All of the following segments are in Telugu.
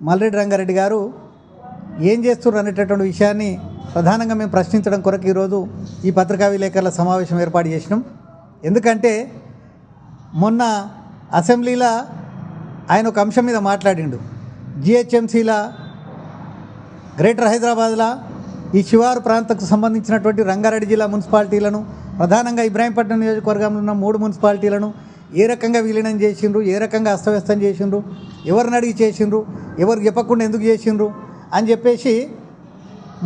మల్రెడ్డి రంగారెడ్డి గారు ఏం చేస్తున్నారు అనేటటువంటి విషయాన్ని ప్రధానంగా మేము ప్రశ్నించడం కొరకు ఈరోజు ఈ పత్రికా విలేకరుల సమావేశం ఏర్పాటు చేసినాం. ఎందుకంటే మొన్న అసెంబ్లీలో ఆయన ఒక అంశం మీద మాట్లాడిండు. జిహెచ్ఎంసీల గ్రేటర్ హైదరాబాద్లో ఈ శివారు ప్రాంతకు సంబంధించినటువంటి రంగారెడ్డి జిల్లా మున్సిపాలిటీలను, ప్రధానంగా ఇబ్రాహీంపట్నం నియోజకవర్గంలో ఉన్న 3 మున్సిపాలిటీలను ఏ రకంగా విలీనం చేసిండ్రు, ఏ రకంగా అస్తవ్యస్తం చేసిండ్రు, ఎవరిని అడిగి చేసిండ్రు, ఎవరు చెప్పకుండా ఎందుకు చేసిండ్రు అని చెప్పేసి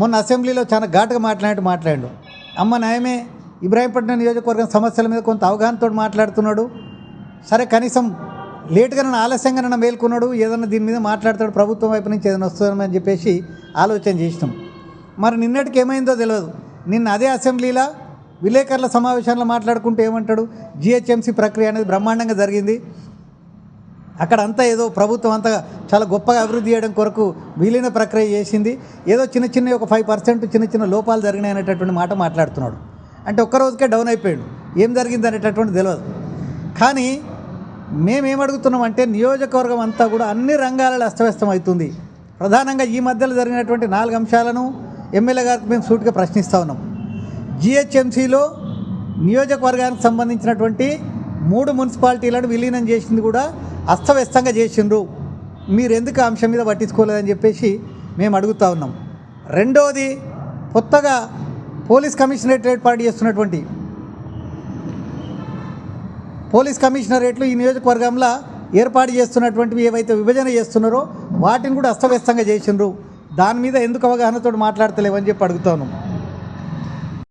మొన్న అసెంబ్లీలో చాలా ఘాటుగా మాట్లాడిండు. అమ్మ నయమే ఇబ్రాహీంపట్నం నియోజకవర్గం సమస్యల మీద కొంత అవగాహనతో మాట్లాడుతున్నాడు. సరే కనీసం లేటుగా నన్ను ఆలస్యంగా నన్ను మేల్కొన్నాడు, ఏదన్నా దీని మీద మాట్లాడతాడు, ప్రభుత్వం వైపు నుంచి ఏదైనా వస్తుందని చెప్పేసి ఆలోచన చేసినాం. మరి నిన్నటికి ఏమైందో తెలియదు. నిన్న అదే అసెంబ్లీలో విలేకరుల సమావేశంలో మాట్లాడుకుంటూ ఏమంటాడు, జిహెచ్ఎంసీ ప్రక్రియ అనేది బ్రహ్మాండంగా జరిగింది, అక్కడ అంతా ఏదో ప్రభుత్వం అంతా చాలా గొప్పగా అభివృద్ధి చేయడం కొరకు విలీన ప్రక్రియ చేసింది, ఏదో చిన్న ఒక 5% చిన్న లోపాలు జరిగినాయి అనేటటువంటి మాట మాట్లాడుతున్నాడు. అంటే ఒక్కరోజుకే డౌన్ అయిపోయాడు, ఏం జరిగింది అనేటటువంటి తెలియదు. కానీ మేమేమడుగుతున్నామంటే నియోజకవర్గం అంతా కూడా అన్ని రంగాలలో అస్తవ్యస్తం అవుతుంది. ప్రధానంగా ఈ మధ్యలో జరిగినటువంటి 4 అంశాలను ఎమ్మెల్యే గారికి మేము సూటిగా ప్రశ్నిస్తూ ఉన్నాం. జిహెచ్ఎంసీలో నియోజకవర్గానికి సంబంధించినటువంటి 3 మున్సిపాలిటీలను విలీనం చేసింది కూడా అస్తవ్యస్తంగా చేసిండ్రు, మీరు ఎందుకు ఆ అంశం మీద పట్టించుకోలేదని చెప్పేసి మేము అడుగుతూ ఉన్నాం. రెండోది, కొత్తగా పోలీస్ కమిషనరేట్ ఏర్పాటు చేస్తున్నటువంటి పోలీస్ కమిషనరేట్లు ఈ నియోజకవర్గంలో ఏర్పాటు చేస్తున్నటువంటివి ఏవైతే విభజన చేస్తున్నారో వాటిని కూడా అస్తవ్యస్తంగా చేసిండ్రు, దాని మీద ఎందుకు అవగాహనతో మాట్లాడతలేవని చెప్పి అడుగుతాను.